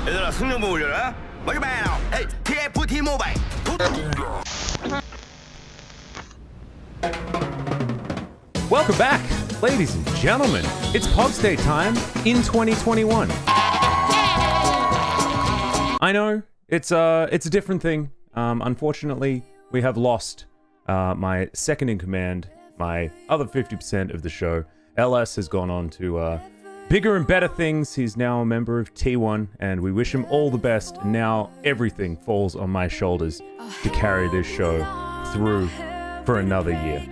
얘들아 승용보 올려라. 머리 봐요. 에이, TFT 모바일. Welcome back, ladies and gentlemen. It's Pog State time in 2021. I know it's a different thing. Unfortunately, we have lost my second in command, my other 50% of the show. LS has gone on to bigger and better things. He's now a member of T1, and we wish him all the best. Now everything falls on my shoulders to carry this show through for another year.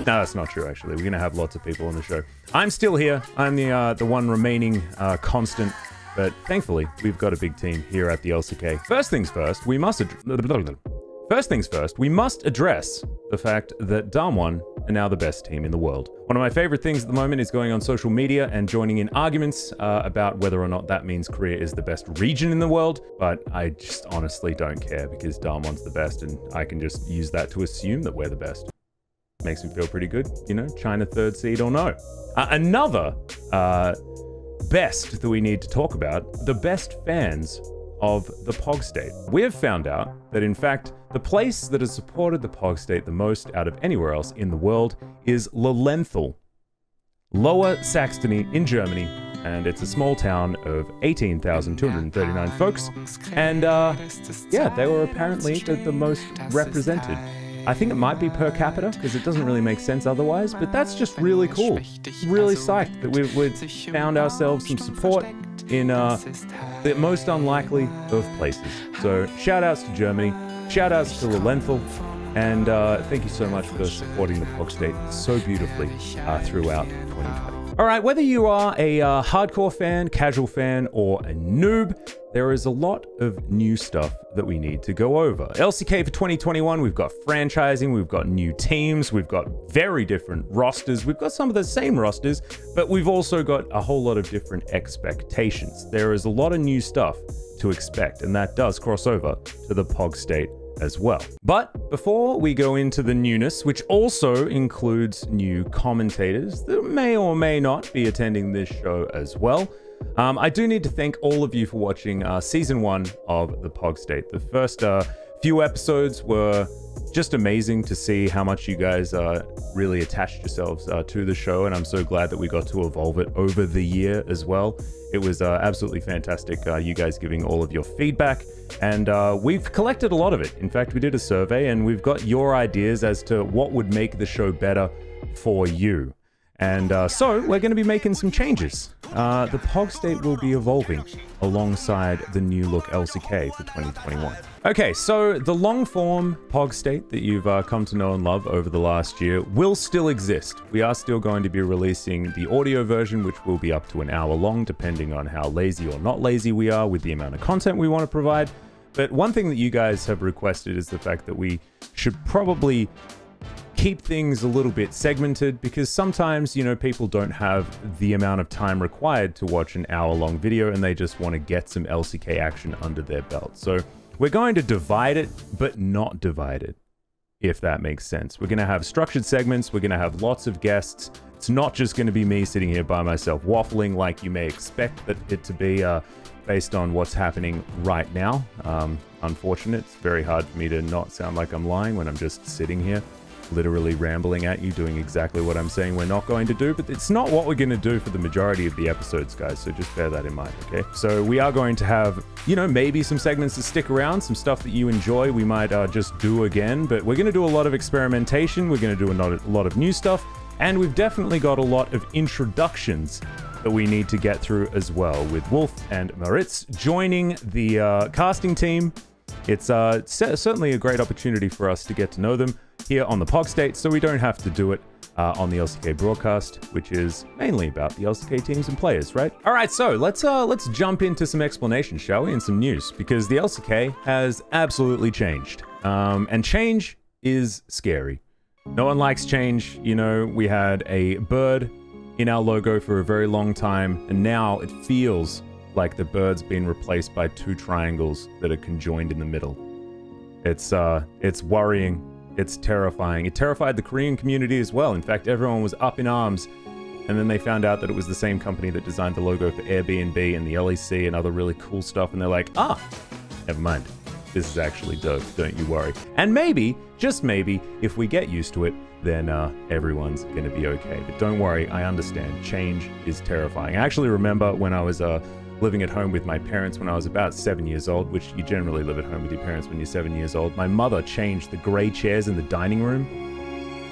No, that's not true, actually. We're going to have lots of people on the show. I'm still here. I'm the one remaining constant, but thankfully, we've got a big team here at the LCK. First things first, we must address the fact that Damwon are now the best team in the world. One of my favorite things at the moment is going on social media and joining in arguments about whether or not that means Korea is the best region in the world, but I just honestly don't care because Damwon's the best, and I can just use that to assume that we're the best. Makes me feel pretty good, you know, China third seed or no. Another best that we need to talk about, the best fans of the Pog State. We have found out that, in fact, the place that has supported the Pog State the most out of anywhere else in the world is Lilienthal, Lower Saxony in Germany, and it's a small town of 18,239 folks, and yeah, they were apparently the most represented. I think it might be per capita, because it doesn't really make sense otherwise, but that's just really cool. Really psyched that we've found ourselves some support in the most unlikely of places. So shout outs to Germany, shout outs to Lilienthal, and thank you so much for supporting the Pog State so beautifully throughout 2020. All right, whether you are a hardcore fan, casual fan, or a noob, there is a lot of new stuff that we need to go over. LCK for 2021, we've got franchising, we've got new teams, we've got very different rosters, we've got some of the same rosters, but we've also got a whole lot of different expectations. There is a lot of new stuff to expect, and that does cross over to the Pog State as well. But before we go into the newness, which also includes new commentators that may or may not be attending this show as well, I do need to thank all of you for watching Season 1 of the Pog State. The first few episodes were just amazing to see how much you guys really attached yourselves to the show, and I'm so glad that we got to evolve it over the year as well. It was absolutely fantastic, you guys giving all of your feedback, and we've collected a lot of it. In fact, we did a survey, and we've got your ideas as to what would make the show better for you. And so we're going to be making some changes. The Pog State will be evolving alongside the new look LCK for 2021. Okay, so the long form Pog State that you've come to know and love over the last year will still exist. We are still going to be releasing the audio version, which will be up to an hour long, depending on how lazy or not lazy we are with the amount of content we want to provide. But one thing that you guys have requested is the fact that we should probably keep things a little bit segmented, because sometimes, you know, people don't have the amount of time required to watch an hour-long video and they just want to get some LCK action under their belt. So we're going to divide it, but not divide it, if that makes sense. We're going to have structured segments. We're going to have lots of guests. It's not just going to be me sitting here by myself waffling like you may expect it to be based on what's happening right now. Unfortunate. It's very hard for me to not sound like I'm lying when I'm just sitting here literally rambling at you, doing exactly what I'm saying we're not going to do, but it's not what we're going to do for the majority of the episodes, guys, so just bear that in mind, okay? So we are going to have, you know, maybe some segments to stick around, some stuff that you enjoy we might just do again, but we're going to do a lot of experimentation, we're going to do a lot of new stuff, and we've definitely got a lot of introductions that we need to get through as well, with Wolf and Maritz joining the casting team. It's certainly a great opportunity for us to get to know them here on the Pog State, so we don't have to do it on the LCK broadcast, which is mainly about the LCK teams and players, right? All right, so let's jump into some explanation, shall we, and some news, because the LCK has absolutely changed, and change is scary. No one likes change. You know, we had a bird in our logo for a very long time, and now it feels like the bird's been replaced by two triangles that are conjoined in the middle. It's worrying. It's terrifying. It terrified the Korean community as well. In fact, everyone was up in arms and then they found out that it was the same company that designed the logo for Airbnb and the LEC and other really cool stuff, and they're like, ah, never mind. This is actually dope, don't you worry. And maybe, just maybe, if we get used to it, then everyone's gonna be okay. But don't worry, I understand. Change is terrifying. I actually remember when I was living at home with my parents when I was about 7 years old, which you generally live at home with your parents when you're 7 years old. My mother changed the gray chairs in the dining room,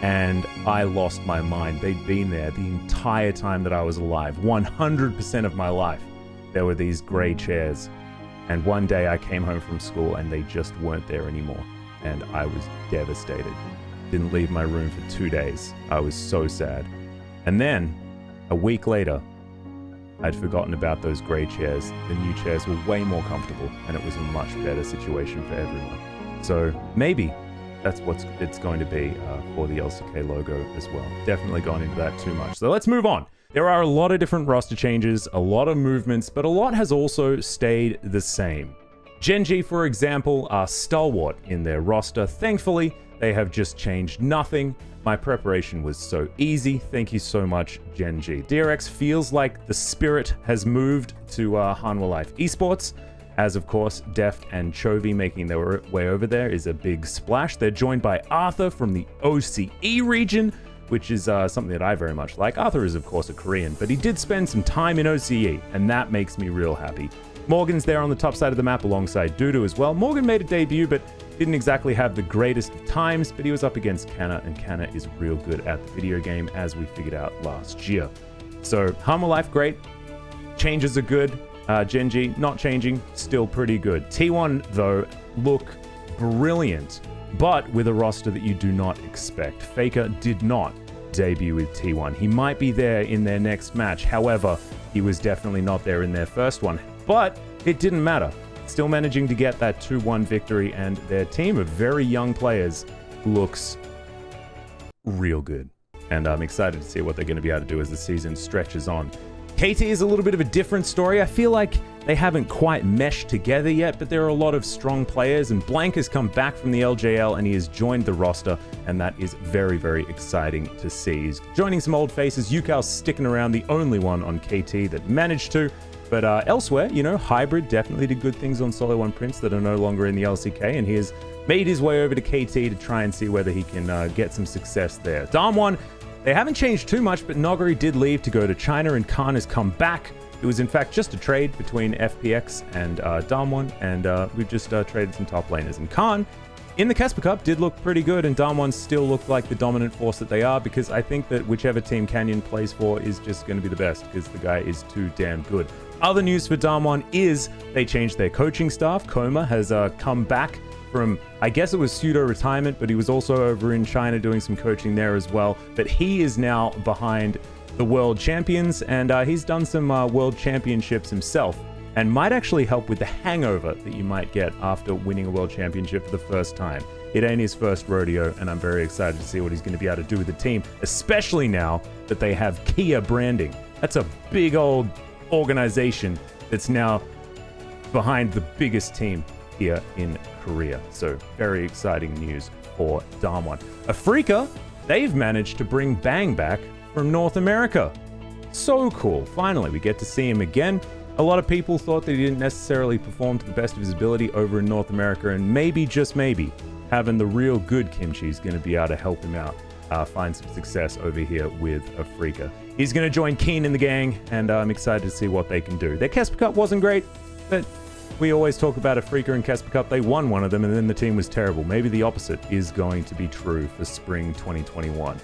and I lost my mind. They'd been there the entire time that I was alive. 100% of my life, there were these gray chairs. And one day I came home from school and they just weren't there anymore. And I was devastated. Didn't leave my room for 2 days. I was so sad. And then, a week later, I'd forgotten about those gray chairs. The new chairs were way more comfortable, and it was a much better situation for everyone. So maybe that's what it's going to be for the LCK logo as well. Definitely gone into that too much. So let's move on. There are a lot of different roster changes, a lot of movements, but a lot has also stayed the same. Gen.G, for example, are stalwart in their roster. Thankfully, they have just changed nothing. My preparation was so easy. Thank you so much, Gen.G. DRX feels like the spirit has moved to Hanwha Life Esports, as of course, Deft and Chovy making their way over there is a big splash. They're joined by Arthur from the OCE region, which is something that I very much like. Arthur is, of course, a Korean, but he did spend some time in OCE, and that makes me real happy. Morgan's there on the top side of the map alongside Dudu as well. Morgan made a debut, but didn't exactly have the greatest of times, but he was up against Canna, and Canna is real good at the video game, as we figured out last year. So, Hanwha Life, great. Changes are good. Gen.G, not changing, still pretty good. T1, though, look brilliant, but with a roster that you do not expect. Faker did not debut with T1. He might be there in their next match. However, he was definitely not there in their first one. But it didn't matter. Still managing to get that 2-1 victory, and their team of very young players looks real good. And I'm excited to see what they're going to be able to do as the season stretches on. KT is a little bit of a different story. I feel like they haven't quite meshed together yet, but there are a lot of strong players, and Blank has come back from the LJL and he has joined the roster, and that is very, very exciting to see. He's joining some old faces. Yukal's sticking around, the only one on KT that managed to. But elsewhere, you know, Hybrid definitely did good things on Solo 1 Prince that are no longer in the LCK, and he has made his way over to KT to try and see whether he can get some success there. Damwon, they haven't changed too much, but Nogari did leave to go to China, and Khan has come back. It was in fact just a trade between FPX and Damwon, and we've just traded some top laners. And Khan, in the Casper Cup, did look pretty good, and Damwon still looked like the dominant force that they are, because I think that whichever team Canyon plays for is just going to be the best, because the guy is too damn good. Other news for Damwon is they changed their coaching staff. Koma has come back from, I guess it was pseudo-retirement, but he was also over in China doing some coaching there as well. But he is now behind the World Champions, and he's done some World Championships himself, and might actually help with the hangover that you might get after winning a World Championship for the first time. It ain't his first rodeo, and I'm very excited to see what he's going to be able to do with the team, especially now that they have Kia Branding. That's a big old organization that's now behind the biggest team here in Korea. So very exciting news for Damwon. Afrika, they've managed to bring Bang back from North America. So cool. Finally, we get to see him again. A lot of people thought that he didn't necessarily perform to the best of his ability over in North America, and maybe, just maybe, having the real good Kimchi is going to be able to help him out find some success over here with Afrika. He's going to join Keen in the gang, and I'm excited to see what they can do. Their Casper Cup wasn't great, but we always talk about Afrika and Casper Cup. They won one of them, and then the team was terrible. Maybe the opposite is going to be true for spring 2021.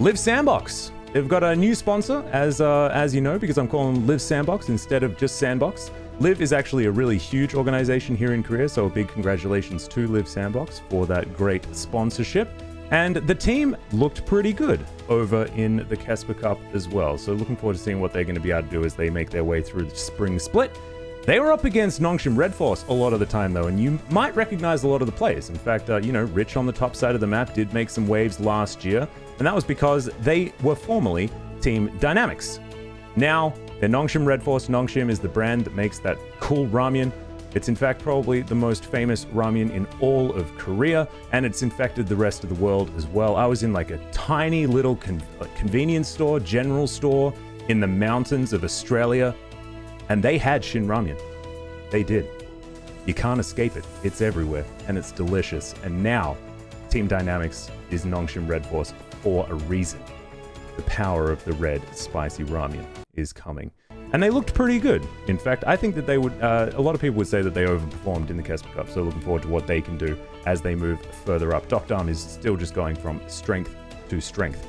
Live Sandbox. They've got a new sponsor, as you know, because I'm calling them Live Sandbox instead of just Sandbox. Live is actually a really huge organization here in Korea, so a big congratulations to Live Sandbox for that great sponsorship. And the team looked pretty good over in the Casper Cup as well. So looking forward to seeing what they're going to be able to do as they make their way through the spring split. They were up against Nongshim Red Force a lot of the time, though, and you might recognize a lot of the players. In fact, you know, Rich on the top side of the map did make some waves last year, and that was because they were formerly Team Dynamics. Now, they're Nongshim Red Force. Nongshim is the brand that makes that cool ramen. It's in fact probably the most famous ramen in all of Korea, and it's infected the rest of the world as well. I was in like a tiny little convenience store, general store in the mountains of Australia, and they had Shin Ramyun. They did. You can't escape it. It's everywhere, and it's delicious. And now, Team Dynamics is Nongshim Red Force for a reason. The power of the red spicy ramen is coming. And they looked pretty good. In fact, I think that they would, a lot of people would say that they overperformed in the Kesper Cup, so looking forward to what they can do as they move further up. Dr. Arm is still just going from strength to strength.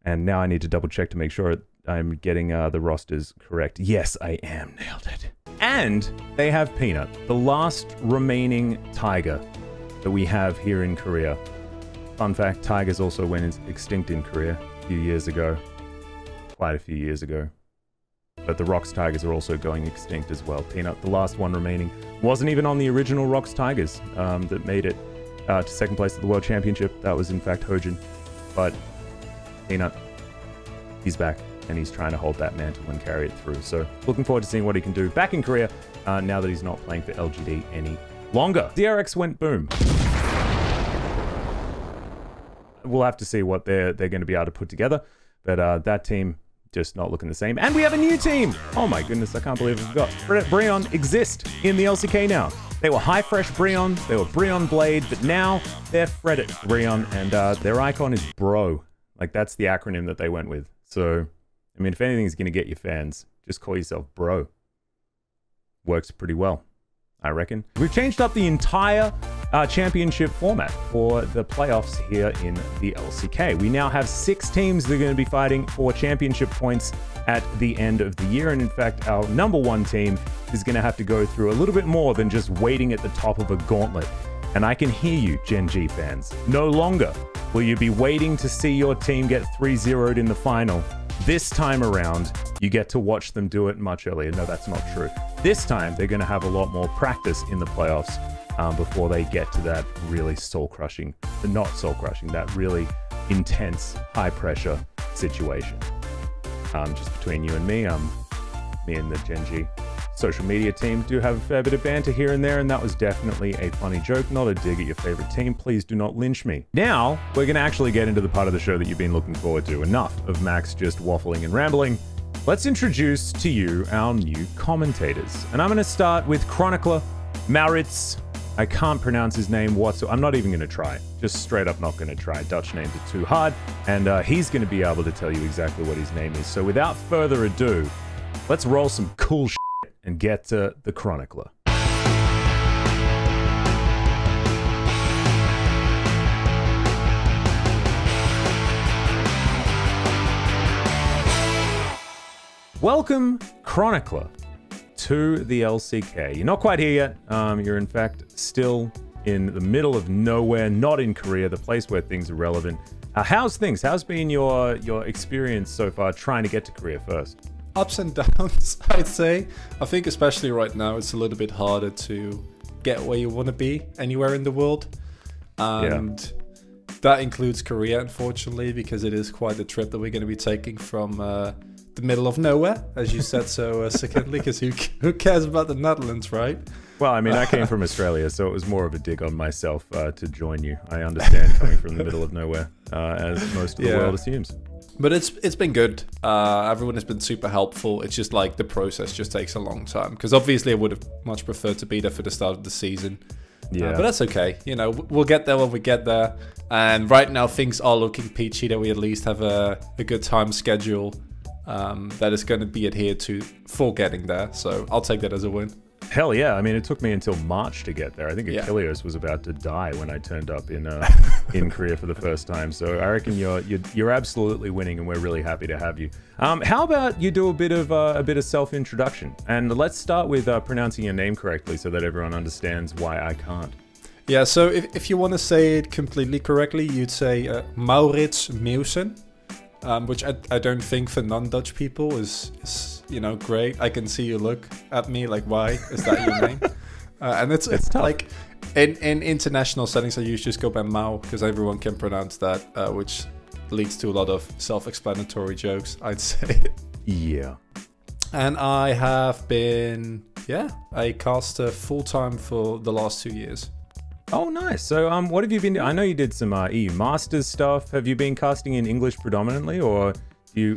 And now I need to double check to make sure I'm getting the rosters correct. Yes, I am. Nailed it. And they have Peanut, the last remaining tiger that we have here in Korea. Fun fact, tigers also went extinct in Korea a few years ago. Quite a few years ago. But the Rox Tigers are also going extinct as well. Peanut, the last one remaining, wasn't even on the original Rox Tigers that made it to second place at the World Championship. That was in fact Hojin. But Peanut, he's back, and he's trying to hold that mantle and carry it through. So looking forward to seeing what he can do back in Korea now that he's not playing for LGD any longer. DRX went boom. We'll have to see what they're going to be able to put together. But that team, just not looking the same. And we have a new team! Oh my goodness, I can't believe I forgot. Breon exist in the LCK now. They were High Fresh Breon, they were Breon Blade, but now they're Fredit Breon, and their icon is Bro. Like, that's the acronym that they went with. So, I mean, if anything's going to get your fans, just call yourself Bro. Works pretty well, I reckon. We've changed up the entire championship format for the playoffs here in the LCK. We now have 6 teams that are going to be fighting for championship points at the end of the year. And in fact, our #1 team is going to have to go through a little bit more than just waiting at the top of a gauntlet. And I can hear you, Gen G fans. No longer will you be waiting to see your team get 3-0'd in the final. This time around, you get to watch them do it much earlier. No, that's not true. This time, they're going to have a lot more practice in the playoffs before they get to that really soul-crushing, not soul-crushing, that really intense, high-pressure situation. Just between you and me, me and the Gen G social media team do have a fair bit of banter here and there, and that was definitely a funny joke, not a dig at your favorite team. Please do not lynch me. Now, we're going to actually get into the part of the show that you've been looking forward to. Enough of Max just waffling and rambling. Let's introduce to you our new commentators. And I'm going to start with Chronicler Maurits. I can't pronounce his name whatsoever. I'm not even going to try. Just straight up not going to try. Dutch names are too hard. And he's going to be able to tell you exactly what his name is. So without further ado, let's roll some cool shit and get to the Chronicler. Welcome, Chronicler, to the LCK. You're not quite here yet. You're in fact still in the middle of nowhere, not in Korea, the place where things are relevant. How's things? How's been your experience so far trying to get to Korea first? Ups and downs, I'd say. I think especially right now, it's a little bit harder to get where you want to be anywhere in the world. And that includes Korea, unfortunately, because it is quite a trip that we're going to be taking from the middle of nowhere, as you said so secondly, because who cares about the Netherlands, right? Well, I mean, I came from Australia, so it was more of a dig on myself to join you. I understand coming from the middle of nowhere, as most of the world assumes. But it's been good. Everyone has been super helpful. It's just like the process just takes a long time. Because obviously I would have much preferred to be there for the start of the season. Yeah. But that's okay. You know, we'll get there when we get there. And right now things are looking peachy that we at least have a good time schedule that is going to be adhered to for getting there. So I'll take that as a win. Hell yeah. I mean, it took me until March to get there. I think Achilles was about to die when I turned up in Korea for the first time. So I reckon you're absolutely winning, and we're really happy to have you. How about you do a bit of self-introduction? And let's start with pronouncing your name correctly so that everyone understands why I can't. Yeah, so if you want to say it completely correctly, you'd say Maurits Meeuwsen. Which I don't think for non-Dutch people is you know, great. I can see you look at me like, why is that your name? And it's tough. Like in international settings, I usually just go by Mau because everyone can pronounce that, which leads to a lot of self-explanatory jokes, I'd say. Yeah. And I have been Yeah, I cast full-time for the last 2 years. Oh, nice. So, what have you been? I know you did some EU Masters stuff. Have you been casting in English predominantly, or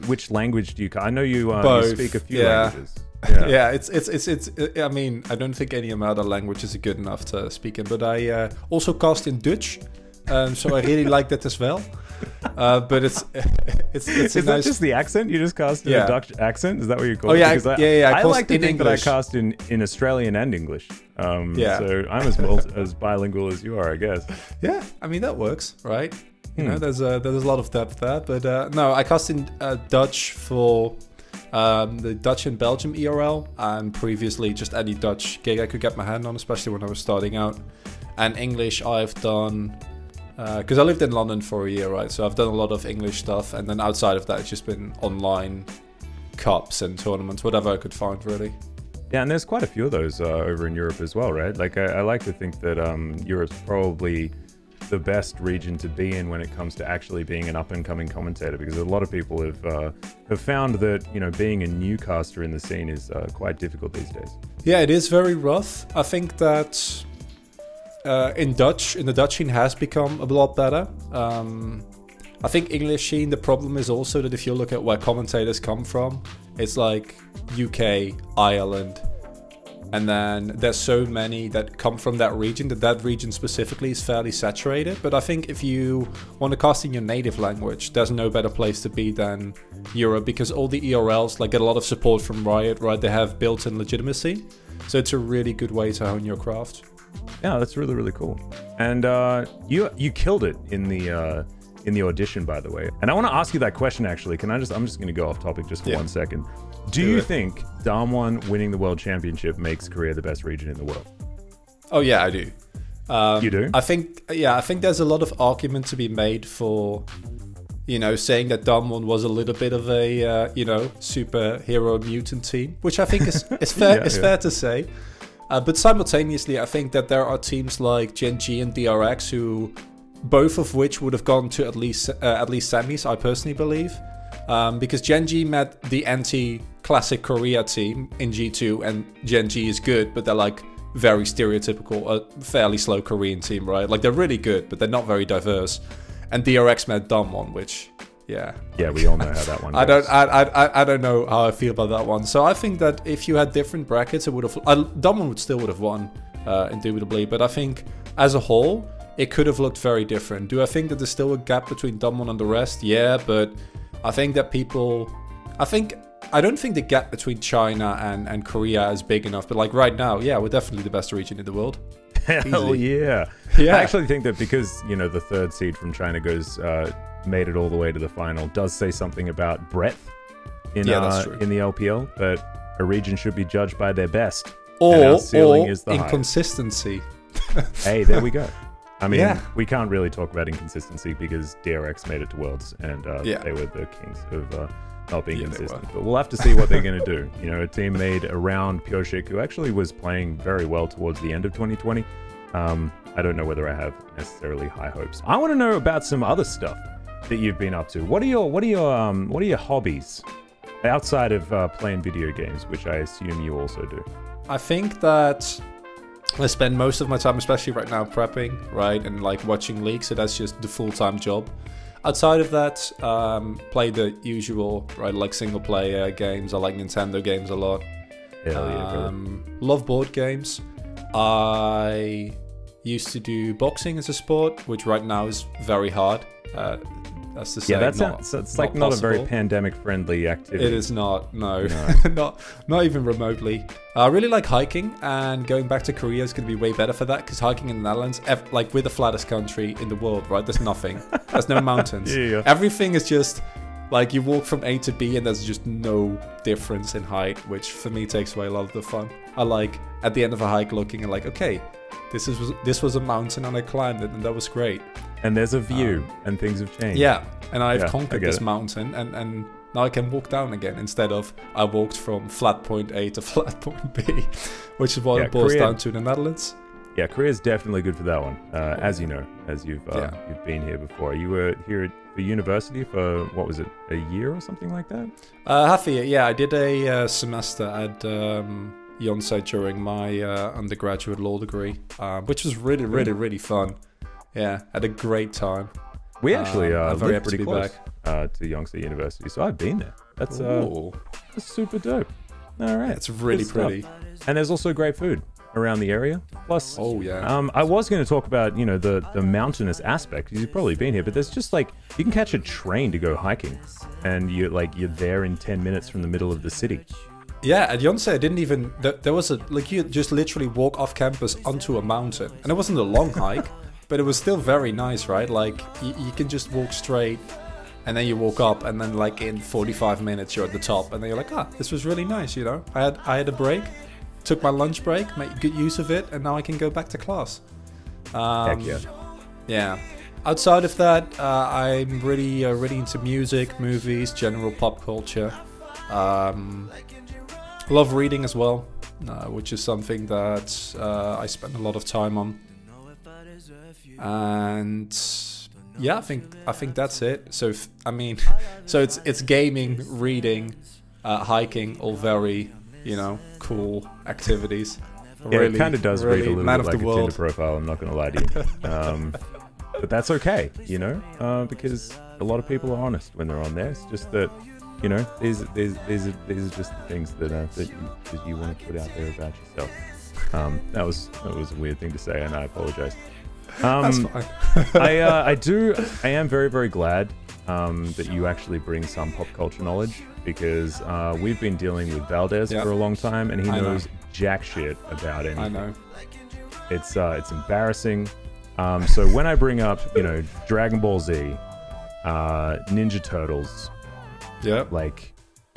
which language do you? I know you, you speak a few languages. Yeah, yeah. It's. I mean, I don't think any other languages are good enough to speak in, but I also cast in Dutch, so I really like that as well. But it's is that just the accent? You just cast in a Dutch accent? Is that what you call it? Yeah. I like to think that I cast in Australian and English. So I'm as bilingual as you are, I guess. Yeah, I mean that works, right? You know, there's a lot of depth there. But no, I cast in Dutch for the Dutch and Belgium ERL, and previously just any Dutch gig I could get my hand on, especially when I was starting out. And English I've done. Because I lived in London for a year, right? So I've done a lot of English stuff, and then outside of that, it's just been online cups and tournaments, whatever I could find, really. Yeah, and there's quite a few of those over in Europe as well, right? Like, I like to think that Europe's probably the best region to be in when it comes to actually being an up-and-coming commentator, because a lot of people have found that, you know, being a newcaster in the scene is quite difficult these days. Yeah, it is very rough. I think that... in the Dutch scene has become a lot better. I think English scene, the problem is also that if you look at where commentators come from, it's like UK, Ireland, and then there's so many that come from that region that region specifically is fairly saturated. But I think if you want to cast in your native language, there's no better place to be than Europe, because all the ERLs like get a lot of support from Riot, right? They have built-in legitimacy, so it's a really good way to hone your craft. Yeah, that's really, really cool. And you killed it in the audition, by the way. And I want to ask you that question, actually. I'm just going to go off topic just for 1 second. Do you think Damwon winning the World Championship makes Korea the best region in the world? Oh, yeah, I do. You do? I think there's a lot of argument to be made for, you know, saying that Damwon was a little bit of a, you know, superhero mutant team, which I think is fair, fair to say. But simultaneously, I think that there are teams like Gen G and DRX who, both of which would have gone to at least semis, I personally believe. Because Gen G met the anti-classic Korea team in G2, and Gen G is good, but they're like very stereotypical, a fairly slow Korean team, right? Like they're really good, but they're not very diverse. And DRX met Damwon, which... Yeah, we all know how that one goes. I don't know how I feel about that one. So I think that if you had different brackets, it would have... Damwon would have won, indubitably. But I think as a whole, it could have looked very different. Do I think that there's still a gap between Damwon and the rest? Yeah, but I think that people... I don't think the gap between China and Korea is big enough. But like right now, yeah, we're definitely the best region in the world. Hell yeah. I actually think that because, you know, the third seed from China made it all the way to the final, does say something about breadth in the LPL, but a region should be judged by their best. Or inconsistency. Hey, there we go. I mean, we can't really talk about inconsistency because DRX made it to Worlds, and they were the kings of not being consistent. But we'll have to see what they're going to do. You know, a team made around Pyoshik, who actually was playing very well towards the end of 2020. I don't know whether I have necessarily high hopes. I want to know about some other stuff that you've been up to. What are your hobbies outside of playing video games, which I assume you also do? I think that I spend most of my time, especially right now, prepping, right, and like watching leagues. So that's just the full-time job. Outside of that, play the usual, right, like single-player games. I like Nintendo games a lot. Hell yeah, love board games. I used to do boxing as a sport, which right now is very hard. That's to say, it's like not a very pandemic-friendly activity. It is not, no. not even remotely. I really like hiking, and going back to Korea is going to be way better for that, because hiking in the Netherlands, like we're the flattest country in the world, right? There's nothing. There's no mountains. Everything is just like you walk from A to B, and there's just no difference in height, which for me takes away a lot of the fun. I like at the end of a hike looking and like, okay, this was a mountain and I climbed it, and that was great. And there's a view, and things have changed. Yeah, and I've conquered this mountain, and now I can walk down again, instead of I walked from flat point A to flat point B, which is what it boils down to in the Netherlands. Yeah, Korea is definitely good for that one, as you know, as you've been here before. You were here for university for, what was it, a year or something like that? Half a year, yeah. I did a semester at Yonsei during my undergraduate law degree, which was really fun. Yeah, had a great time. We actually I'm very live happy to pretty be close back. to Yonsei University, so I've been there. That's Ooh. super dope. All right, It's really good stuff. pretty. And there's also great food around the area. Plus, Oh yeah. I was going to talk about, you know, the mountainous aspect, because you've probably been here, but there's just like, you can catch a train to go hiking, and you're there in 10 minutes from the middle of the city. Yeah, at Yonsei, I didn't even. There was a like you just literally walk off campus onto a mountain, and it wasn't a long hike, but it was still very nice, right? Like you can just walk straight, and then you walk up, and then like in 45 minutes you're at the top, and then you're like, ah, this was really nice, you know. I had a break, took my lunch break, made good use of it, and now I can go back to class. Heck yeah. Yeah. Outside of that, I'm really into music, movies, general pop culture. Love reading as well, which is something that I spend a lot of time on. And yeah, I think that's it. So so it's gaming, reading, hiking, all very, you know, cool activities. Yeah, Really, it kind of does really read a little man bit of like the a Tinder world. profile, I'm not going to lie to you. But that's okay, you know, because a lot of people are honest when they're on there. It's just that, you know, these are just the things that you want to put out there about yourself. That was a weird thing to say, and I apologize. That's fine. I am very, very glad that you actually bring some pop culture knowledge, because we've been dealing with Valdez Yep. for a long time, and he I know. knows jack shit about anything. I know. It's embarrassing. So when I bring up, you know, Dragon Ball Z, Ninja Turtles, Yeah. like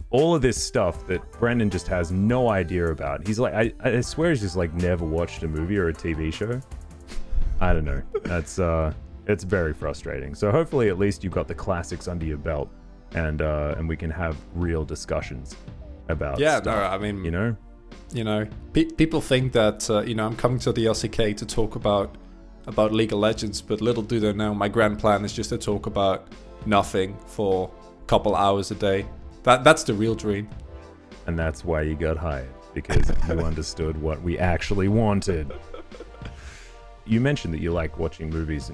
all of this stuff that Brendan just has no idea about. He's like, I swear he's just like never watched a movie or a TV show. I don't know. That's it's very frustrating. So hopefully at least you've got the classics under your belt, and we can have real discussions about Yeah. stuff, No. I mean, you know. people think that you know, I'm coming to the LCK to talk about League of Legends, but little do they know, my grand plan is just to talk about nothing for a couple hours a day. That's the real dream. And that's why you got hired, because you understood what we actually wanted. You mentioned that you like watching movies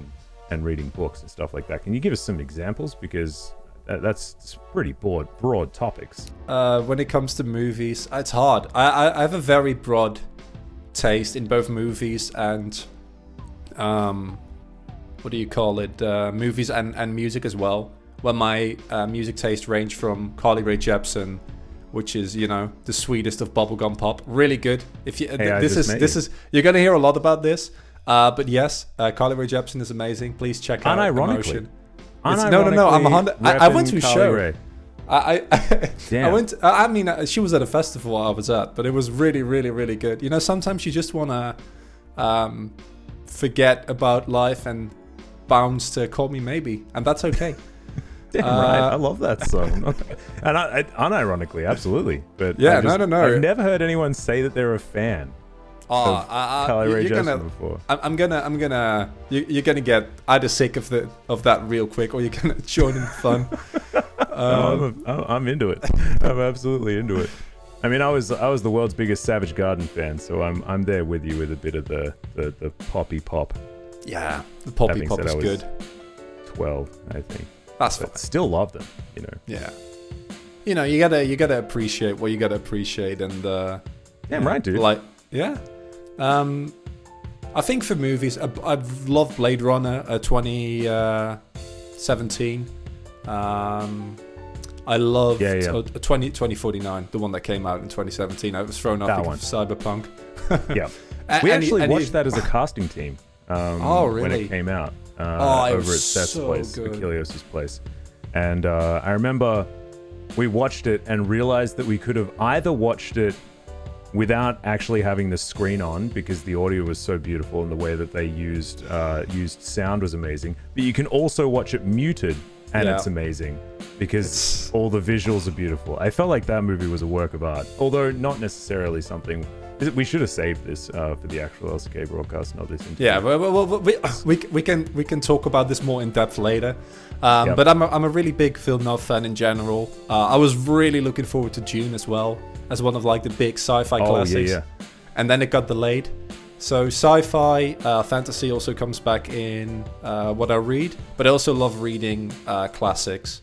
and reading books and stuff like that. Can you give us some examples? Because that's pretty broad topics. When it comes to movies, it's hard. I have a very broad taste in both movies and what do you call it? Movies and music as well. Where my music taste range from Carly Rae Jepsen, which is, you know, the sweetest of bubblegum pop, really good. If you this is you're gonna hear a lot about this, but yes, Carly Rae Jepsen is amazing. Please check out Emotion. No. I went to a show. Damn. I went. I mean, she was at a festival I was at, but it was really good. You know, sometimes you just wanna forget about life and bounce to Call Me Maybe, and that's okay. Damn right, I love that song. And unironically, absolutely. But yeah, no. I've never heard anyone say that they're a fan of Carly Rae Jepsen before. You're gonna get either sick of that real quick, or you're gonna join in the fun. I'm into it. I'm absolutely into it. I mean, I was the world's biggest Savage Garden fan, so I'm there with you with a bit of the poppy pop. Yeah, the poppy pop is good. 12, I think. That's but fine. Still love them, you know. Yeah. You know, you gotta appreciate what you gotta appreciate, and damn right, dude. Like, yeah. I think for movies, I've loved Blade Runner 2017. I love 2049, the one that came out in 2017. I was thrown off because of Cyberpunk. Yeah. We actually watched that as a casting team. Really? When it came out over at Seth's so place, good. Achilles' place. And I remember we watched it and realized that we could have either watched it without actually having the screen on, because the audio was so beautiful and the way that they used sound was amazing. But you can also watch it muted, and it's amazing because all the visuals are beautiful. I felt like that movie was a work of art, although not necessarily something. We should have saved this for the actual LCK broadcast, not this interview. Yeah, well, we can talk about this more in depth later. But I'm a really big Villeneuve fan in general. I was really looking forward to June as well. as one of like the big sci-fi classics. Yeah. And then it got delayed. So sci-fi, fantasy also comes back in what I read, but I also love reading classics.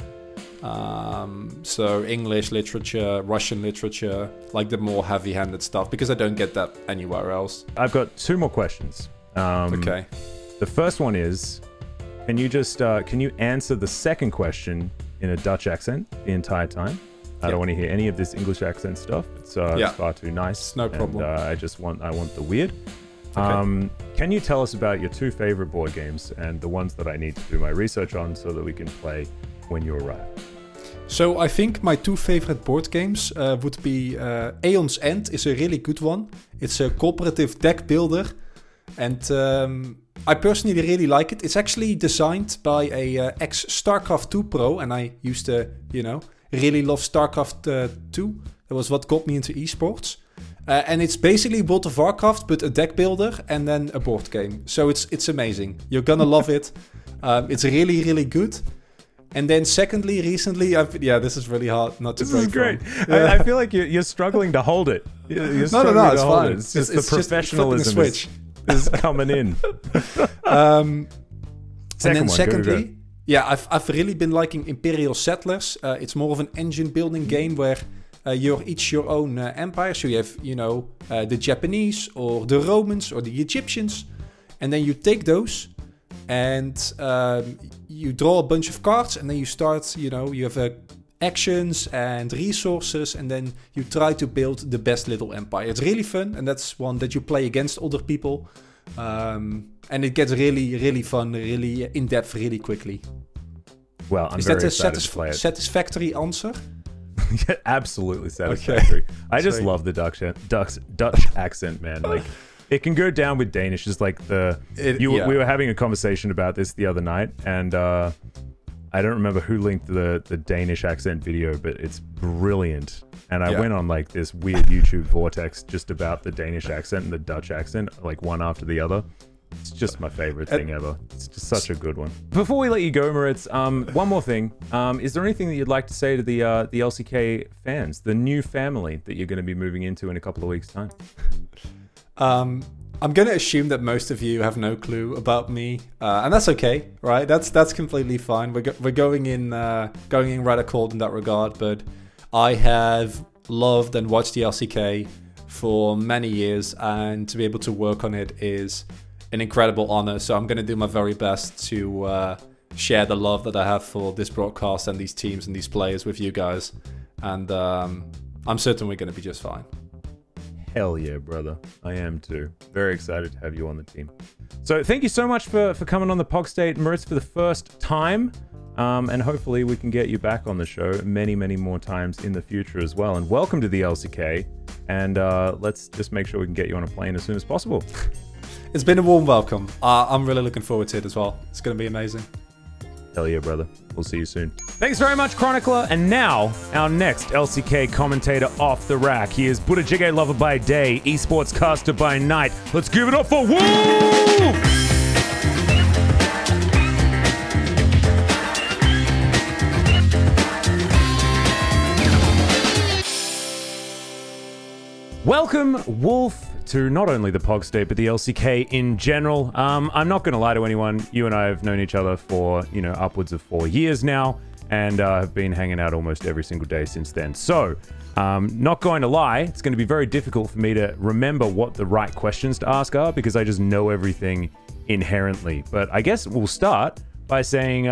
So English literature, Russian literature, like the more heavy-handed stuff, because I don't get that anywhere else. I've got 2 more questions. Okay. The first one is, can you answer the second question in a Dutch accent the entire time? I don't want to hear any of this English accent stuff. It's far too nice. It's no problem. And, I want the weird. Okay. Can you tell us about your 2 favorite board games and the ones that I need to do my research on so that we can play when you arrive? So I think my 2 favorite board games would be Aeon's End is a really good one. It's a cooperative deck builder, and I personally really like it. It's actually designed by a ex-StarCraft 2 pro, and I used to, really love StarCraft 2. That was what got me into esports. And it's basically World of Warcraft, but a deck builder and then a board game. So it's amazing. You're gonna love it. It's really, really good. And then secondly, recently, this is really hard not to break. This is great. Yeah. I feel like you're struggling to hold it. No, it's fine. It's just the professionalism switch. is coming in. And then Go. secondly, I've really been liking Imperial Settlers. It's more of an engine building game where you're each your own empire. So you have, the Japanese or the Romans or the Egyptians. And then you take those and you draw a bunch of cards, and then you start, you have actions and resources, and then you try to build the best little empire. It's really fun, and that's one that you play against other people. And it gets really, really fun, really in-depth, really quickly. Well, I'm Is very that excited to play it. Satisfactory answer? Yeah, absolutely satisfactory. Okay. I just love the Dutch accent, man. Like, it can go down with Danish. Just like we were having a conversation about this the other night, and I don't remember who linked the Danish accent video, but it's brilliant. And I went on like this weird YouTube vortex just about the Danish accent and the Dutch accent, like one after the other. It's just my favorite thing ever. It's just such a good one. Before we let you go, Moritz, one more thing. Is there anything that you'd like to say to the LCK fans, the new family that you're going to be moving into in a couple of weeks' time? I'm going to assume that most of you have no clue about me, and that's okay, right? That's completely fine. We're going in rather cold in that regard, but I have loved and watched the LCK for many years, and to be able to work on it is an incredible honor. So I'm going to do my very best to share the love that I have for this broadcast and these teams and these players with you guys, and I'm certain we're going to be just fine. Hell yeah, brother. I am too. Very excited to have you on the team. So thank you so much for coming on the Pog State, Moritz, for the first time. And hopefully we can get you back on the show many, many more times in the future as well. And welcome to the LCK. And let's just make sure we can get you on a plane as soon as possible. It's been a warm welcome. I'm really looking forward to it as well. It's going to be amazing. Hell yeah, brother. We'll see you soon. Thanks very much, Chronicler. And now, our next LCK commentator off the rack. He is Buddha Jigge lover by day, esports caster by night. Let's give it up for Wolf! Welcome, Wolf, to not only the Pog State, but the LCK in general. I'm not going to lie to anyone. You and I have known each other for, upwards of 4 years now, and have been hanging out almost every single day since then. So, not going to lie, it's going to be very difficult for me to remember what the right questions to ask are, because I just know everything inherently. But I guess we'll start by saying,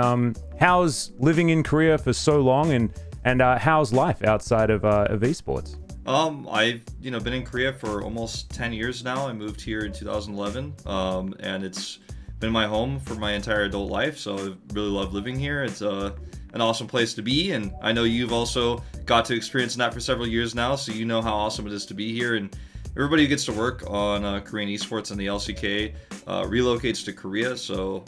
how's living in Korea for so long, and how's life outside of esports? I've been in Korea for almost 10 years now. I moved here in 2011, and it's been my home for my entire adult life. So I really love living here. It's an awesome place to be, and I know you've also got to experience that for several years now. So you know how awesome it is to be here, and everybody who gets to work on Korean esports and the LCK relocates to Korea. So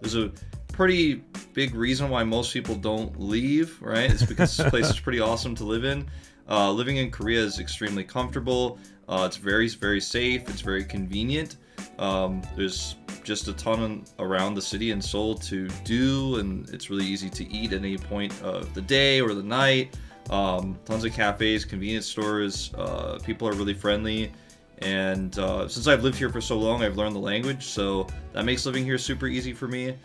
there's a pretty big reason why most people don't leave, right? It's because this place is pretty awesome to live in. Living in Korea is extremely comfortable. It's very, very safe. It's very convenient. There's just a ton around the city in Seoul to do, and it's really easy to eat at any point of the day or the night. Tons of cafes, convenience stores. People are really friendly. And since I've lived here for so long, I've learned the language, so that makes living here super easy for me.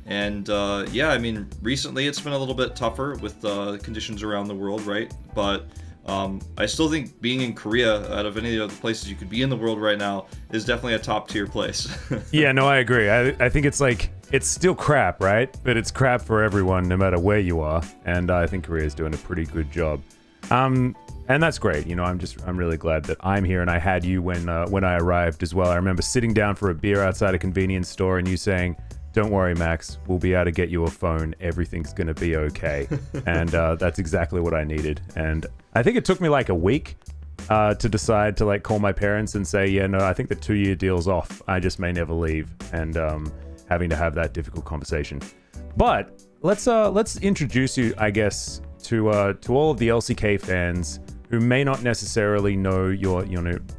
And yeah, I mean, recently it's been a little bit tougher with conditions around the world, right? But I still think being in Korea, out of any of the places you could be in the world right now, is definitely a top tier place. Yeah, no, I agree. I think it's like, it's still crap, right? But it's crap for everyone, no matter where you are. And I think Korea is doing a pretty good job. And that's great. You know, I'm really glad that I'm here, and I had you when I arrived as well. I remember sitting down for a beer outside a convenience store and you saying, "Don't worry, Max, we'll be able to get you a phone. Everything's going to be okay." And that's exactly what I needed. And I think it took me like a week to decide to like call my parents and say, yeah, no, I think the 2-year deal's off. I just may never leave. And having to have that difficult conversation. But let's introduce you, I guess, to all of the LCK fans who may not necessarily know your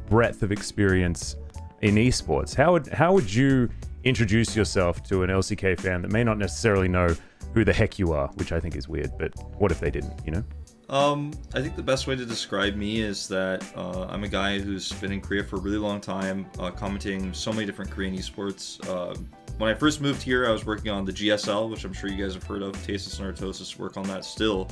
breadth of experience in esports. How would you introduce yourself to an LCK fan that may not necessarily know who the heck you are, which I think is weird, but what if they didn't, you know? I think the best way to describe me is that I'm a guy who's been in Korea for a really long time, commentating so many different Korean esports. When I first moved here, I was working on the GSL, which I'm sure you guys have heard of. Tasteless and Artosis work on that still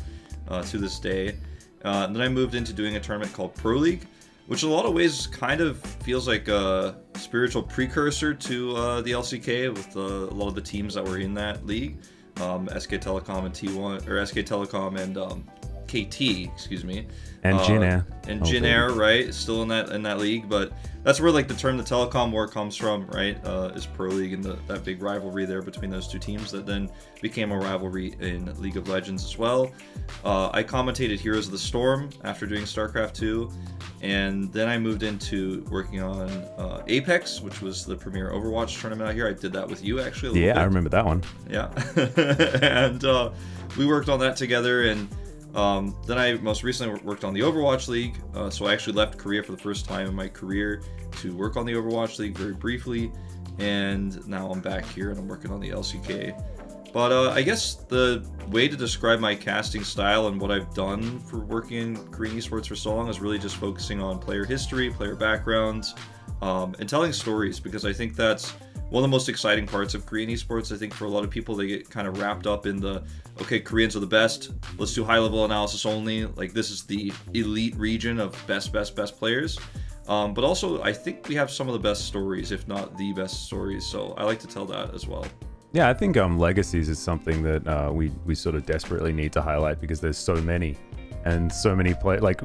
to this day. And then I moved into doing a tournament called Pro League, which in a lot of ways kind of feels like a spiritual precursor to the LCK with a lot of the teams that were in that league. SK Telecom and T1, or SK Telecom and KT, excuse me. And Jin Air. And Jin Air, right? Still in that league, but that's where like the term the telecom war comes from, right? Is Pro League and that big rivalry there between those two teams that then became a rivalry in League of Legends as well. I commentated Heroes of the Storm after doing StarCraft 2, and then I moved into working on Apex, which was the premier Overwatch tournament out here. I did that with you actually. Yeah, I remember that one. Yeah, and we worked on that together, and then I most recently worked on the Overwatch League, so I actually left Korea for the first time in my career to work on the Overwatch League very briefly, and now I'm back here and I'm working on the LCK. But I guess the way to describe my casting style and what I've done for working in Korean esports for so long is really just focusing on player history, player backgrounds, and telling stories, because I think that's one of the most exciting parts of Korean esports. I think for a lot of people, they get kind of wrapped up in the, okay, Koreans are the best, let's do high level analysis only, like this is the elite region of best players. But also, I think we have some of the best stories, if not the best stories, so I like to tell that as well. Yeah, I think legacies is something that we sort of desperately need to highlight, because there's so many, and so many like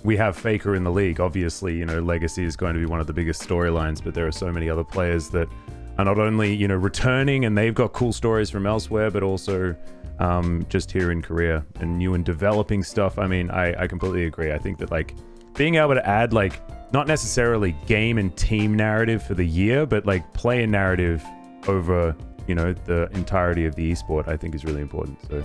we have Faker in the league. Obviously, you know, legacy is going to be one of the biggest storylines, but there are so many other players that are not only, you know, returning and they've got cool stories from elsewhere, but also just here in Korea and new and developing stuff. I mean, I completely agree. I think that like being able to add like not necessarily game and team narrative for the year, but like player narrative over, you know, the entirety of the esport, I think is really important. So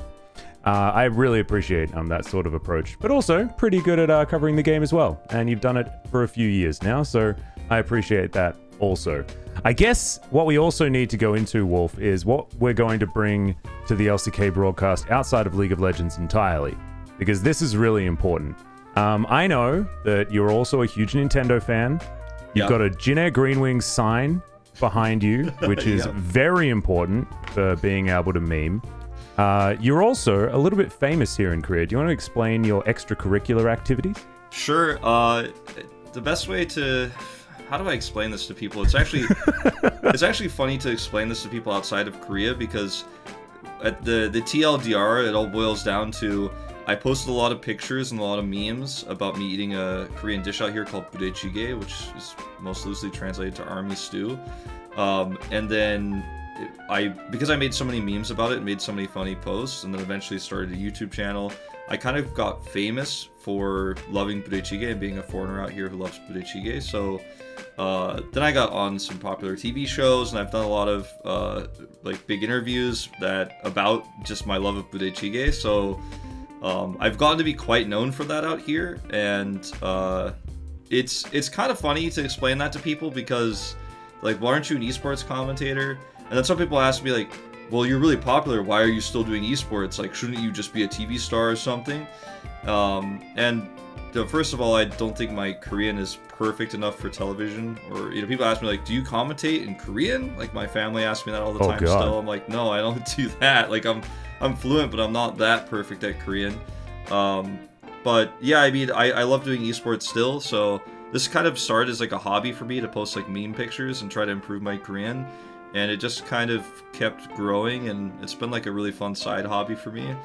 I really appreciate that sort of approach, but also pretty good at covering the game as well. And you've done it for a few years now, so I appreciate that also. I guess what we also need to go into, Wolf, is what we're going to bring to the LCK broadcast outside of League of Legends entirely, because this is really important. I know that you're also a huge Nintendo fan. You've got a Jin Air Green Wings sign behind you, which is very important for being able to meme. You're also a little bit famous here in Korea. Do you want to explain your extracurricular activities? Sure. The best way to... How do I explain this to people? It's actually it's actually funny to explain this to people outside of Korea, because at the TLDR, it all boils down to I posted a lot of pictures and a lot of memes about me eating a Korean dish out here called budae-jjigae, which is most loosely translated to army stew. And then because I made so many memes about it and made so many funny posts, and then eventually started a YouTube channel, I kind of got famous for loving budae-jjigae and being a foreigner out here who loves budae-jjigae. So then I got on some popular TV shows, and I've done a lot of like big interviews about just my love of budae-jjigae. So I've gotten to be quite known for that out here, and it's kind of funny to explain that to people, because like, why aren't you an esports commentator? And then some people ask me like, well, you're really popular. Why are you still doing esports? Like, shouldn't you just be a TV star or something? And first of all, I don't think my Korean is perfect enough for television. Or, you know, people ask me, like, do you commentate in Korean? Like, my family asks me that all the time still. I'm like, no, I don't do that. Like, I'm fluent, but I'm not that perfect at Korean. But yeah, I mean, I love doing esports still, so this kind of started as like a hobby for me to post like meme pictures and try to improve my Korean, and it just kind of kept growing, and it's been like a really fun side hobby for me.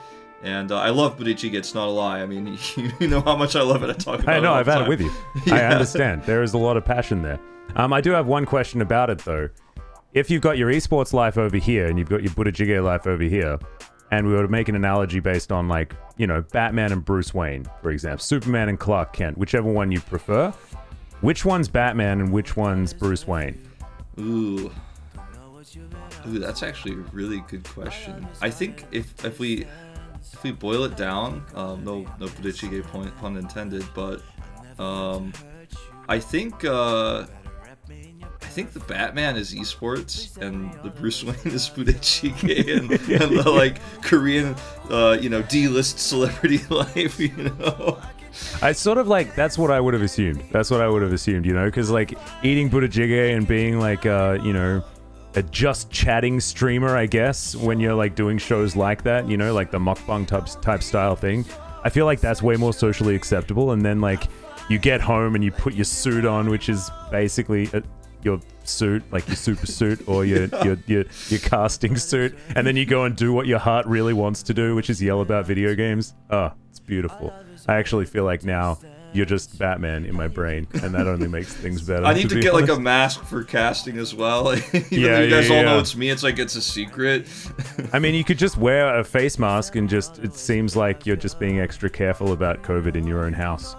And I love Budae-jjigae, it's not a lie. I mean, you know how much I love it. I talk about it. I know, I've had it with you. Yeah. I understand. There is a lot of passion there. I do have one question about it though. If you've got your esports life over here and you've got your Budae-jjigae life over here, and we were to make an analogy based on, like, you know, Batman and Bruce Wayne, for example, Superman and Clark Kent, whichever one you prefer, which one's Batman and which one's Bruce Wayne? Ooh, that's actually a really good question. I think if we boil it down, no Budae-jjigae pun intended, but I think the Batman is esports and the Bruce Wayne is Budae-jjigae and the like Korean, you know, D-list celebrity life, you know. I sort of like, that's what I would have assumed. That's what I would have assumed, you know, because like eating Budae-jjigae and being like, you know, a just chatting streamer, I guess, when you're like doing shows like that, you know, like the mukbang type style thing. I feel like that's way more socially acceptable. And then like you get home and you put your suit on, which is basically your suit, like your super suit or your casting suit, and then you go and do what your heart really wants to do, which is yell about video games. Oh, it's beautiful. I actually feel like now you're just Batman in my brain, and that only makes things better. I need to get honest. Like a mask for casting as well. Even though you guys all know it's me, it's like it's a secret. I mean, you could just wear a face mask and just, it seems like you're just being extra careful about COVID in your own house,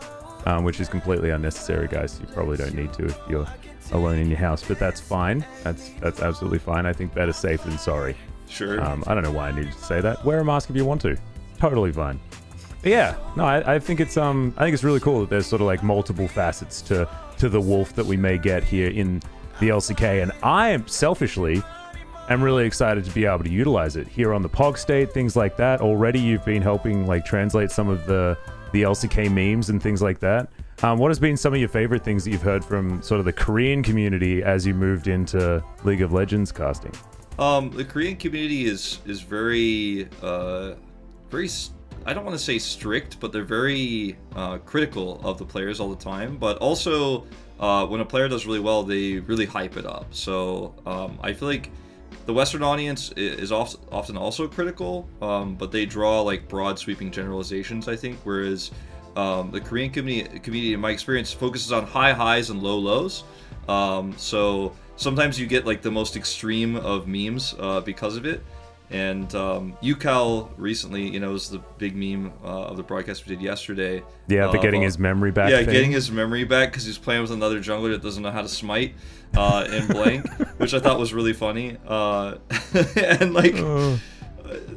which is completely unnecessary, guys. You probably don't need to if you're alone in your house, but that's fine. That's absolutely fine. I think better safe than sorry. Sure. I don't know why I needed to say that. Wear a mask if you want to. Totally fine. But yeah, no, I think it's really cool that there's sort of like multiple facets to the Wolf that we may get here in the LCK, and I am selfishly really excited to be able to utilize it here on the Pog State, things like that. Already you've been helping like translate some of the LCK memes and things like that. What has been some of your favorite things that you've heard from sort of the Korean community as you moved into League of Legends casting? The Korean community is very I don't want to say strict, but they're very critical of the players all the time. But also, when a player does really well, they really hype it up. So I feel like the Western audience is often also critical, but they draw like broad sweeping generalizations, I think, whereas the Korean community, in my experience, focuses on high highs and low lows. So sometimes you get like the most extreme of memes because of it. And Yucal recently, you know, was the big meme of the broadcast we did yesterday. Yeah, the getting his memory back Yeah, thing. Getting his memory back because he's playing with another jungler that doesn't know how to smite in blank, which I thought was really funny. And like,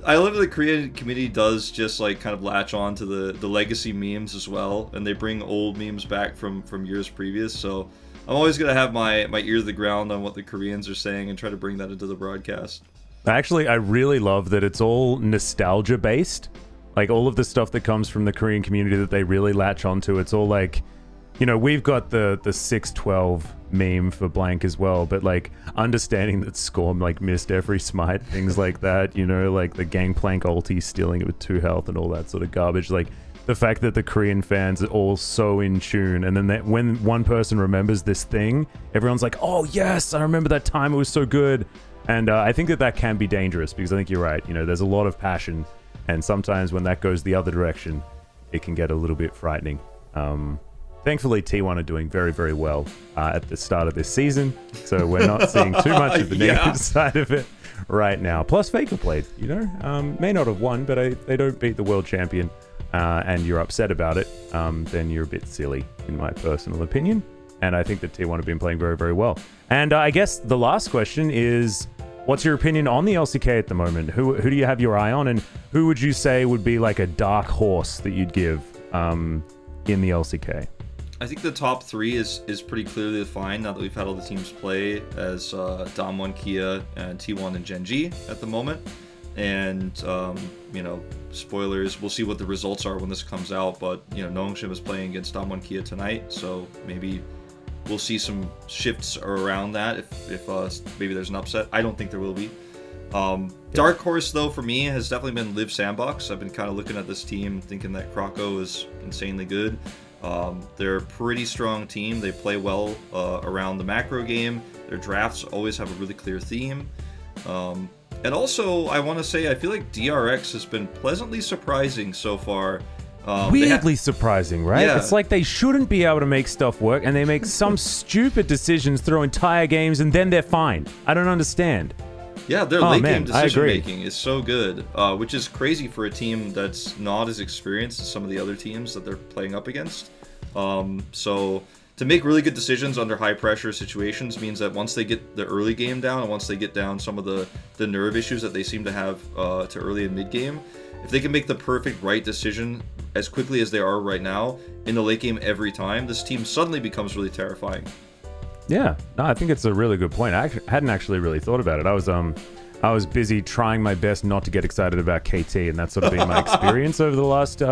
I love that the Korean community does just like kind of latch on to the legacy memes as well, and they bring old memes back from years previous. So I'm always gonna have my ear to the ground on what the Koreans are saying and try to bring that into the broadcast. Actually, I really love that it's all nostalgia based. Like all of the stuff that comes from the Korean community that they really latch onto, it's all like, you know, we've got the 612 meme for blank as well, but like understanding that Scorm like missed every smite, things like that, you know, like the Gangplank ulti stealing it with 2 health and all that sort of garbage. Like the fact that the Korean fans are all so in tune, and then when one person remembers this thing, everyone's like, oh yes, I remember that time, it was so good. And I think that can be dangerous, because I think you're right. You know, there's a lot of passion, and sometimes when that goes the other direction, it can get a little bit frightening. Thankfully, T1 are doing very, very well at the start of this season, so we're not seeing too much of the negative side of it right now. Plus, Faker played, you know, may not have won, but they don't beat the world champion, and you're upset about it, then you're a bit silly, in my personal opinion. And I think that T1 have been playing very, very well. And I guess the last question is, what's your opinion on the LCK at the moment? Who do you have your eye on, and who would you say would be like a dark horse that you'd give in the LCK? I think the top 3 is pretty clearly defined now that we've had all the teams play as Dom1, Kia, and T1 and Gen G at the moment. And, you know, spoilers, we'll see what the results are when this comes out, but, you know, Nongshim is playing against Dom1 Kia tonight, so maybe we'll see some shifts around that if maybe there's an upset. I don't think there will be. Dark horse, though, for me, has definitely been Live Sandbox. I've been kind of looking at this team, thinking that Croco is insanely good. They're a pretty strong team. They play well around the macro game. Their drafts always have a really clear theme. And also, I want to say, I feel like DRX has been pleasantly surprising so far. Weirdly surprising, right? Yeah. It's like they shouldn't be able to make stuff work, and they make some stupid decisions through entire games, and then they're fine. I don't understand. Yeah, their late game decision making is so good, which is crazy for a team that's not as experienced as some of the other teams that they're playing up against. So to make really good decisions under high pressure situations means that once they get the early game down, and once they get down some of the nerve issues that they seem to have to early and mid game, if they can make the perfect right decision as quickly as they are right now in the late game every time, this team suddenly becomes really terrifying. Yeah, no, I think it's a really good point. I hadn't actually really thought about it. I was busy trying my best not to get excited about KT, and that's sort of been my experience over the last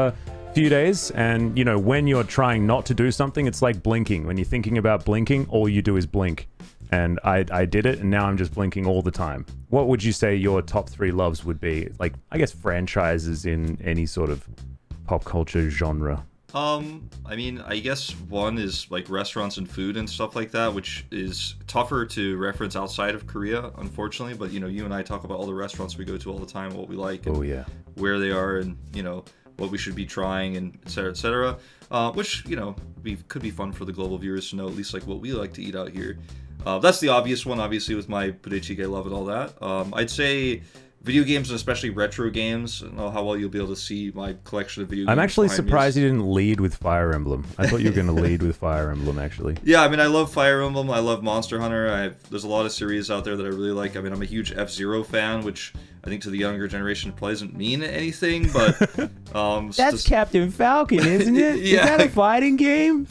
few days. And, you know, when you're trying not to do something, it's like blinking. When you're thinking about blinking, all you do is blink. And I did it, and now I'm just blinking all the time. What would you say your top 3 loves would be? Like, I guess franchises in any sort of pop culture genre. I mean, I guess one is like restaurants and food and stuff like that, which is tougher to reference outside of Korea, unfortunately. But, you know, you and I talk about all the restaurants we go to all the time, what we like, and where they are, and, you know, what we should be trying, and et cetera, et cetera. Which, you know, could be fun for the global viewers to know at least like what we like to eat out here. That's the obvious one, obviously, with my budae-jjigae love and all that. I'd say video games, and especially retro games. I don't know how well you'll be able to see my collection of video games. I'm actually surprised you didn't lead with Fire Emblem. I thought you were going to lead with Fire Emblem, actually. Yeah, I mean, I love Fire Emblem. I love Monster Hunter. There's a lot of series out there that I really like. I mean, I'm a huge F-Zero fan, which I think to the younger generation probably doesn't mean anything, but... That's Captain Falcon, isn't it? Yeah. Is that a fighting game?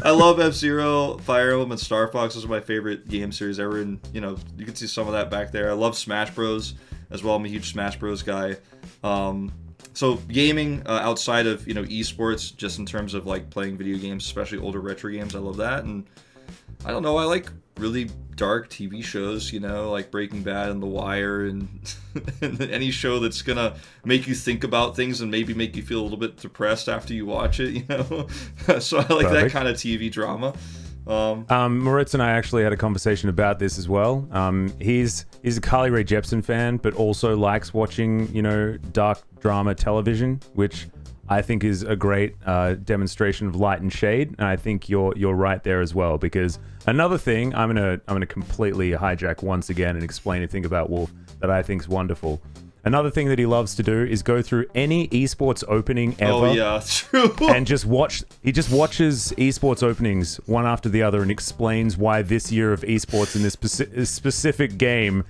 I love F-Zero, Fire Emblem, and Star Fox. Those are my favorite game series ever, and, you know, you can see some of that back there. I love Smash Bros. As well. I'm a huge Smash Bros. Guy. So gaming outside of, you know, esports, just in terms of like playing video games, especially older retro games, I love that. And I don't know, I like really dark TV shows, you know, like Breaking Bad and The Wire, and, and any show that's gonna make you think about things and maybe make you feel a little bit depressed after you watch it, you know. So I like that kind of TV drama. Moritz and I actually had a conversation about this as well. He's a Carly Rae Jepsen fan, but also likes watching, you know, dark drama television, which I think is a great demonstration of light and shade. And I think you're right there as well, because another thing I'm gonna completely hijack once again and explain a thing about Wolf that I think is wonderful. Another thing that he loves to do is go through any esports opening ever. Oh yeah, true. And he just watches esports openings one after the other and explains why this year of esports in this specific game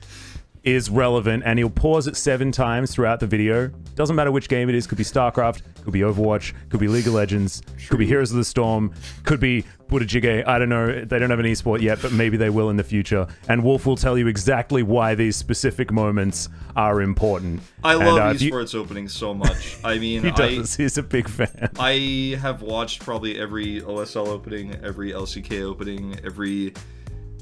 is relevant, and he'll pause it 7 times throughout the video. Doesn't matter which game it is. Could be StarCraft, could be Overwatch, could be League of Legends, could be Heroes of the Storm, could be budae-jjigae. I don't know. They don't have an esport yet, but maybe they will in the future. And Wolf will tell you exactly why these specific moments are important. I love esports openings so much. I mean, he does. He's a big fan. I have watched probably every OSL opening, every LCK opening, every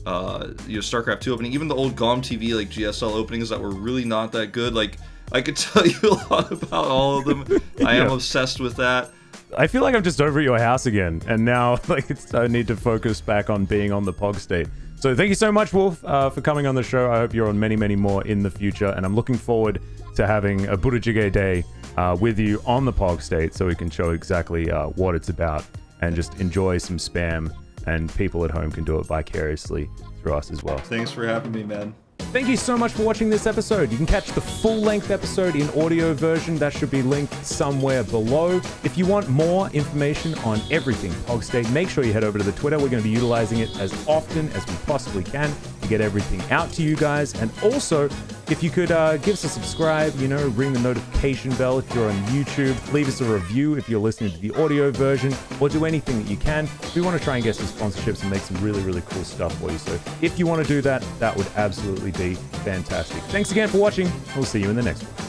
StarCraft 2 opening, even the old GOM TV like GSL openings that were really not that good. Like, I could tell you a lot about all of them. I am obsessed with that. I feel like I'm just over at your house again, and now like I need to focus back on being on the Pog State. So thank you so much, Wolf, for coming on the show. I hope you're on many, many more in the future, and I'm looking forward to having a budae-jjigae day with you on the Pog State, so we can show exactly what it's about and just enjoy some spam, and people at home can do it vicariously through us as well. Thanks for having me, man. Thank you so much for watching this episode. You can catch the full-length episode in audio version. That should be linked somewhere below. If you want more information on everything Pog State, make sure you head over to the Twitter. We're going to be utilizing it as often as we possibly can to get everything out to you guys. And also, If you could give us a subscribe, you know, ring the notification bell if you're on YouTube, leave us a review if you're listening to the audio version, or do anything that you can. We want to try and get some sponsorships and make some really, really cool stuff for you. So if you want to do that, that would absolutely be fantastic. Thanks again for watching. We'll see you in the next one.